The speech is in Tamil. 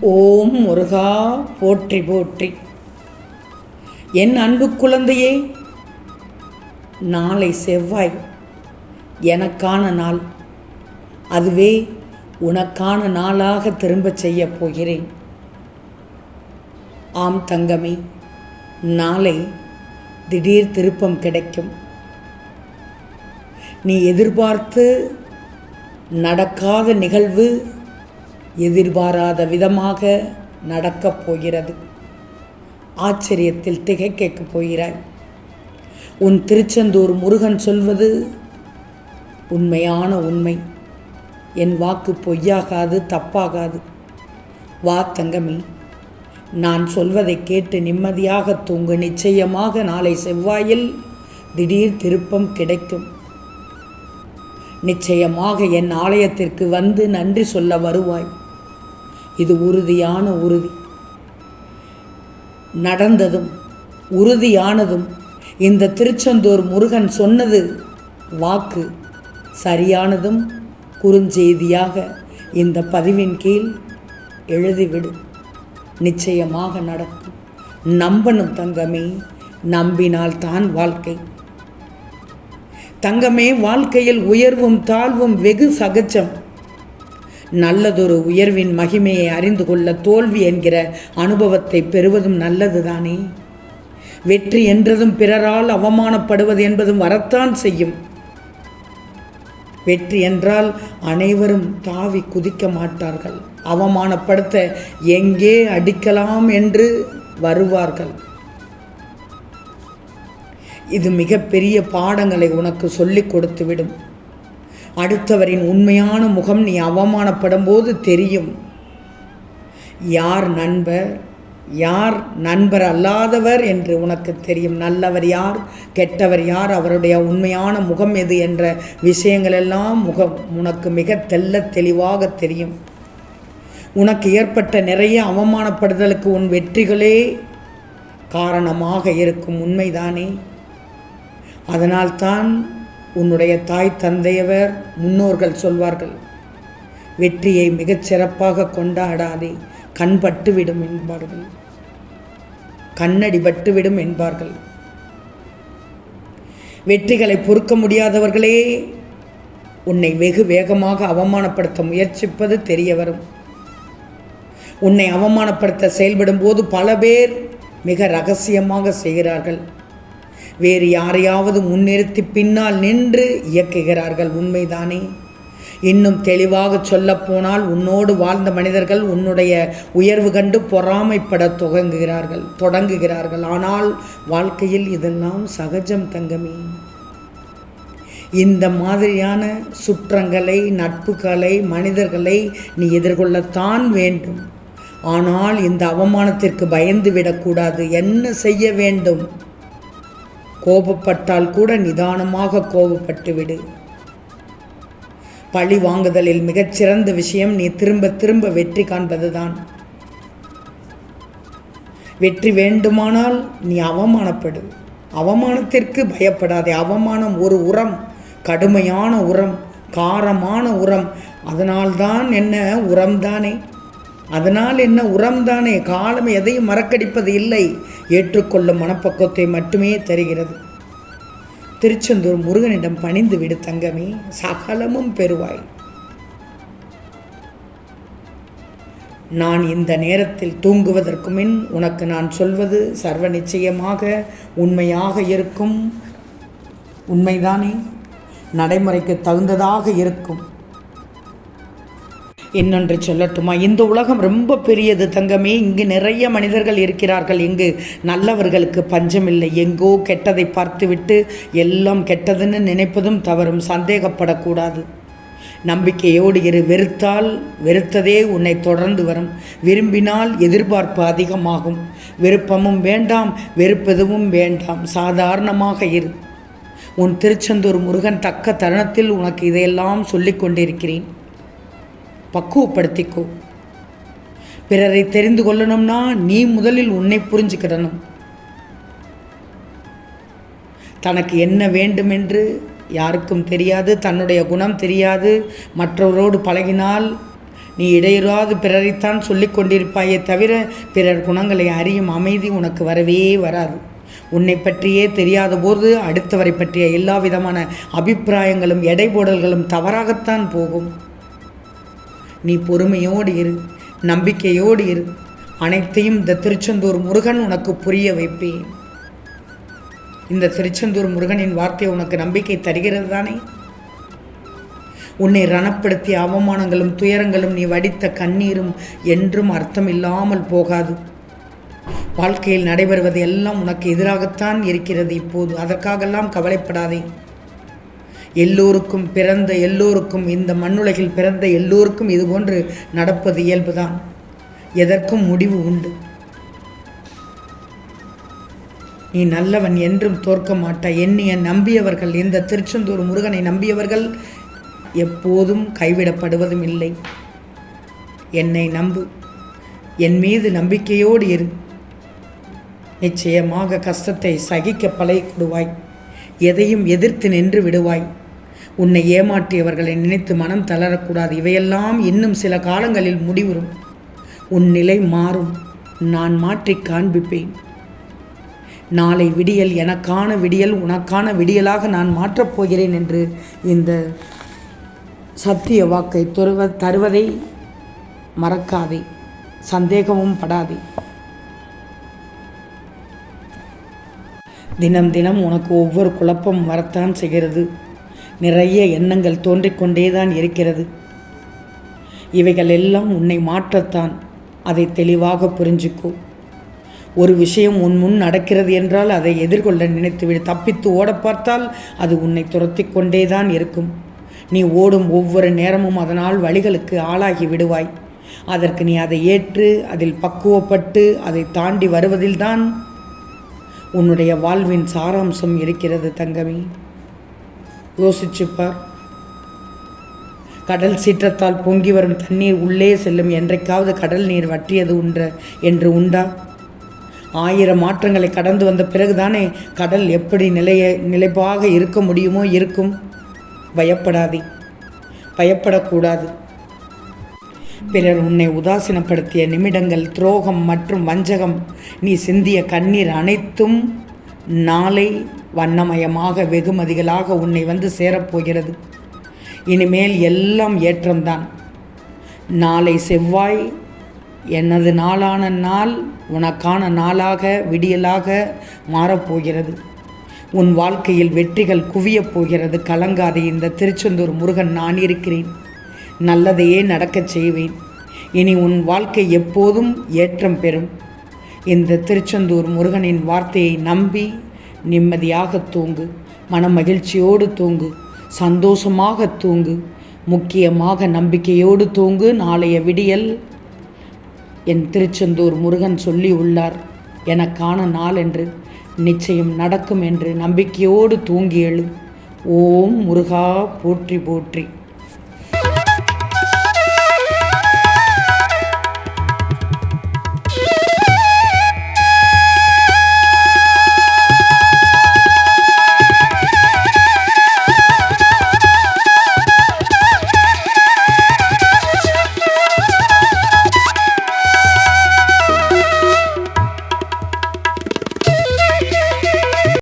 ஓம் முருகா போற்றி போற்றி. என் அன்பு குழந்தையே, நாளை செவ்வாய் எனக்கான நாள். அதுவே உனக்கான நாளாக திரும்பச் செய்ய போகிறேன். ஆம் தங்கமே, நாளை திடீர் திருப்பம் கிடைக்கும். நீ எதிர்பார்த்து நடக்காத நிகழ்வு எதிர்பாராத விதமாக நடக்கப் போகிறது. ஆச்சரியத்தில் திகைக்கப் போகிறாய். உன் திருச்செந்தூர் முருகன் சொல்வது உண்மையான உண்மை. என் வாக்கு பொய்யாகாது, தப்பாகாது. வா தங்கமே, நான் சொல்வதை கேட்டு நிம்மதியாக தூங்கு. நிச்சயமாக நாளை செவ்வாயில் திடீர் திருப்பம் கிடைக்கும். நிச்சயமாக என் ஆலயத்திற்கு வந்து நன்றி சொல்ல வருவாய். இது உறுதியான உறுதி. நடந்ததும் உறுதியானதும் இந்த திருச்செந்தூர் முருகன் சொன்னது வாக்கு சரியானதும் குறுஞ்செய்தியாக இந்த பதிவின் கீழ் எழுதிவிடு. நிச்சயமாக நடக்கும். நம்பணும் தங்கமே, நம்பினால் தான் வாழ்க்கை. தங்கமே, வாழ்க்கையில் உயர்வும் தாழ்வும் வெகு சகஜம். நல்லதொரு உயர்வின் மகிமையை அறிந்து கொள்ள தோல்வி என்கிற அனுபவத்தை பெறுவதும் நல்லதுதானே. வெற்றி என்றதும் பிறரால் அவமானப்படுவது என்பதும் வரத்தான் செய்யும். வெற்றி என்றால் அனைவரும் தாவி குதிக்க மாட்டார்கள். அவமானப்படுத்த எங்கே அடிக்கலாம் என்று வருவார்கள். இது மிகப்பெரிய பாடங்களை உனக்கு சொல்லிக் கொடுத்துவிடும். அடுத்தவரின் உண்மையான முகம் நீ அவமானப்படும் போது தெரியும். யார் நண்பர், யார் நண்பர் அல்லாதவர் என்று உனக்கு தெரியும். நல்லவர் யார், கெட்டவர் யார், அவருடைய உண்மையான முகம் எது என்ற விஷயங்களெல்லாம் உனக்கு மிக தெளிவாக தெரியும். உனக்கு ஏற்பட்ட நிறைய அவமானப்படுதலுக்கு உன் வெற்றிகளே காரணமாக இருக்கும். உண்மைதானே? அதனால்தான் உன்னுடைய தாய் தந்தையவர் முன்னோர்கள் சொல்வார்கள், வெற்றியை மிகச் சிறப்பாக கொண்டாடாதே, கண் பட்டுவிடும் என்பார்கள், கண்ணடி பட்டுவிடும் என்பார்கள். வெற்றிகளை பொறுக்க முடியாதவர்களே உன்னை வெகு வேகமாக அவமானப்படுத்த முயற்சிப்பது தெரிய வரும். உன்னை அவமானப்படுத்த செயல்படும் போது பல பேர் மிக ரகசியமாக செய்கிறார்கள். வேறு யாரையாவது முன்னிறுத்தி பின்னால் நின்று இயக்குகிறார்கள். உண்மைதானே? இன்னும் தெளிவாக சொல்லப்போனால் உன்னோடு வாழ்ந்த மனிதர்கள் உன்னுடைய உயர்வு கண்டு பொறாமைப்பட தொடங்குகிறார்கள். ஆனால் வாழ்க்கையில் இதெல்லாம் சகஜம் தங்கமே. இந்த மாதிரியான சுற்றங்களை, நட்புகளை, மனிதர்களை நீ எதிர்கொள்ளத்தான் வேண்டும். ஆனால் இந்த அவமானத்திற்கு பயந்து விடக்கூடாது. என்ன செய்ய வேண்டும்? கோபப்பட்டால் கூட நிதானமாக கோபப்பட்டு விடு. பழி வாங்குதலில் மிகச்சிறந்த விஷயம் நீ திரும்ப திரும்ப வெற்றி காண்பதுதான். வெற்றி வேண்டுமானால் நீ அவமானப்படு. அவமானத்திற்கு பயப்படாதே. அவமானம் ஒரு உரம், கடுமையான உரம், காரமான உரம். அதனால்தான் என்ன, உரம்தானே. அதனால் என்ன, உரம்தானே. காலம் எதையும் மறக்கடிப்பது இல்லை, ஏற்றுக்கொள்ளும் மனப்பக்குவத்தை மட்டுமே தருகிறது. திருச்செந்தூர் முருகனிடம் பணிந்து விடு தங்கமே, சகலமும் பெறுவாய். நான் இந்த நேரத்தில் தூங்குவதற்கு முன் உனக்கு நான் சொல்வது சர்வ நிச்சயமாக உண்மையாக இருக்கும். உண்மைதானே? நடைமுறைக்கு தகுந்ததாக இருக்கும். இன்னொன்று சொல்லட்டுமா? இந்த உலகம் ரொம்ப பெரியது தங்கமே. இங்கு நிறைய மனிதர்கள் இருக்கிறார்கள். இங்கு நல்லவர்களுக்கு பஞ்சமில்லை. எங்கோ கெட்டதை பார்த்துவிட்டு எல்லாம் கெட்டதுன்னு நினைப்பதும் தவறும். சந்தேகப்படக்கூடாது. நம்பிக்கையோடு இரு. வெறுத்தால் வெறுத்ததே உன்னை தொடர்ந்து வரும். விரும்பினால் எதிர்பார்ப்பு அதிகமாகும். விருப்பமும் வேண்டாம், வெறுப்பதும் வேண்டாம். சாதாரணமாக இரு. உன் திருச்செந்தூர் முருகன் தக்க தருணத்தில் உனக்கு இதையெல்லாம் சொல்லிக் கொண்டிருக்கிறேன். பக்குவப்படுத்திக்கோ. பிறரை தெரிந்து கொள்ளணும்னா நீ முதலில் உன்னை புரிஞ்சுக்கிடணும். தனக்கு என்ன வேண்டுமென்று யாருக்கும் தெரியாது, தன்னுடைய குணம் தெரியாது. மற்றவரோடு பழகினால் நீ இடையுறாது பிறரைத்தான் சொல்லிக் கொண்டிருப்பாயே தவிர பிறர் குணங்களை அறியும் அமைதி உனக்கு வரவே வராது. உன்னை பற்றியே தெரியாத போது அடுத்தவரை பற்றிய எல்லா விதமான அபிப்பிராயங்களும் எடை போடல்களும் தவறாகத்தான் போகும். நீ பொறுமையோடு இரு, நம்பிக்கையோடு இரு. அனைத்தையும் இந்த திருச்செந்தூர் முருகன் உனக்கு புரிய வைப்பேன். இந்த திருச்செந்தூர் முருகனின் வார்த்தை உனக்கு நம்பிக்கை தருகிறது தானே? உன்னை ரணப்படுத்திய அவமானங்களும் துயரங்களும் நீ வடித்த கண்ணீரும் என்றும் அர்த்தம் இல்லாமல் போகாது. வாழ்க்கையில் நடைபெறுவது எல்லாம் உனக்கு எதிராகத்தான் இருக்கிறது. இப்போது அதற்காகெல்லாம் கவலைப்படாதே. எல்லோருக்கும் பிறந்த எல்லோருக்கும், இந்த மண்ணுலகில் பிறந்த எல்லோருக்கும் இதுபோன்று நடப்பது இயல்புதான். எதற்கும் முடிவு உண்டு. நீ நல்லவன் என்றும் தோற்க மாட்டாய். என்னைய நம்பியவர்கள், இந்த திருச்செந்தூர் முருகனை நம்பியவர்கள் எப்போதும் கைவிடப்படுவதும் இல்லை. என்னை நம்பு, என் மீது நம்பிக்கையோடு இரு. நிச்சயமாக கஷ்டத்தை சகிக்க பழகிவிடுவாய். எதையும் எதிர்த்து நின்று விடுவாய். உன்னை ஏமாற்றியவர்களை நினைத்து மனம் தளரக்கூடாது. இவையெல்லாம் இன்னும் சில காலங்களில் முடிவுறும். உன் நிலை மாறும். நான் மாற்றி காண்பிப்பேன். நாளை விடியல் எனக்கான விடியல், உனக்கான விடியலாக நான் மாற்றப் போகிறேன் என்று இந்த சத்திய வாக்கை தருவதை மறக்காதே, சந்தேகமும் படாதே. தினம் தினம் உனக்கு ஒவ்வொரு குழப்பம் வரத்தான் செய்கிறது. நிறைய எண்ணங்கள் தோன்றிக்கொண்டேதான் இருக்கிறது. இவைகள் எல்லாம் உன்னை மாற்றத்தான். அதை தெளிவாக புரிஞ்சுக்கோ. ஒரு விஷயம் உன் முன் நடக்கிறது என்றால் அதை எதிர்கொள்ள நினைத்துவிடு. தப்பித்து ஓட பார்த்தால் அது உன்னை துரத்தி கொண்டேதான் இருக்கும். நீ ஓடும் ஒவ்வொரு நேரமும் அதனால் வழிகளுக்கு ஆளாகி விடுவாய். அதற்கு நீ அதை ஏற்று அதில் பக்குவப்பட்டு அதை தாண்டி வருவதில்தான் உன்னுடைய வாழ்வின் சாராம்சம் இருக்கிறது தங்கமே. யோசிச்சுப்பார். கடல் சீற்றத்தால் பொங்கி வரும் தண்ணீர் உள்ளே செல்லும். என்றைக்காவது கடல் நீர் வற்றியது என்று உண்டா? 1000 மாற்றங்களை கடந்து வந்த பிறகுதானே கடல் எப்படி நிலைப்பாக இருக்க முடியுமோ இருக்கும். பயப்படாதே, பயப்படக்கூடாது. பிறர் உன்னை உதாசீனப்படுத்திய நிமிடங்கள், துரோகம் மற்றும் வஞ்சகம், நீ சிந்திய கண்ணீர் அனைத்தும் நாளை வண்ணமயமாக வெகுமதிகளாக உன்னை வந்து சேரப்போகிறது. இனிமேல் எல்லாம் ஏற்றம்தான். நாளை செவ்வாய் எனது நாளான நாள் உனக்கான நாளாக விடியலாக மாறப்போகிறது. உன் வாழ்க்கையில் வெற்றிகள் குவியப் போகிறது. கலங்காதே. இந்த திருச்செந்தூர் முருகன் நான் இருக்கிறேன். நல்லதையே நடக்கச் செய்வேன். இனி உன் வாழ்க்கை எப்போதும் ஏற்றம் பெறும். இந்த திருச்செந்தூர் முருகனின் வார்த்தையை நம்பி நிம்மதியாக தூங்கு. மன மகிழ்ச்சியோடு தூங்கு. சந்தோஷமாக தூங்கு. முக்கியமாக நம்பிக்கையோடு தூங்கு. நாளைய விடியல் என் திருச்செந்தூர் முருகன் சொல்லி உள்ளார், எனக்கான நாள் என்று. நிச்சயம் நடக்கும் என்று நம்பிக்கையோடு தூங்கி எழு. ஓம் முருகா போற்றி போற்றி.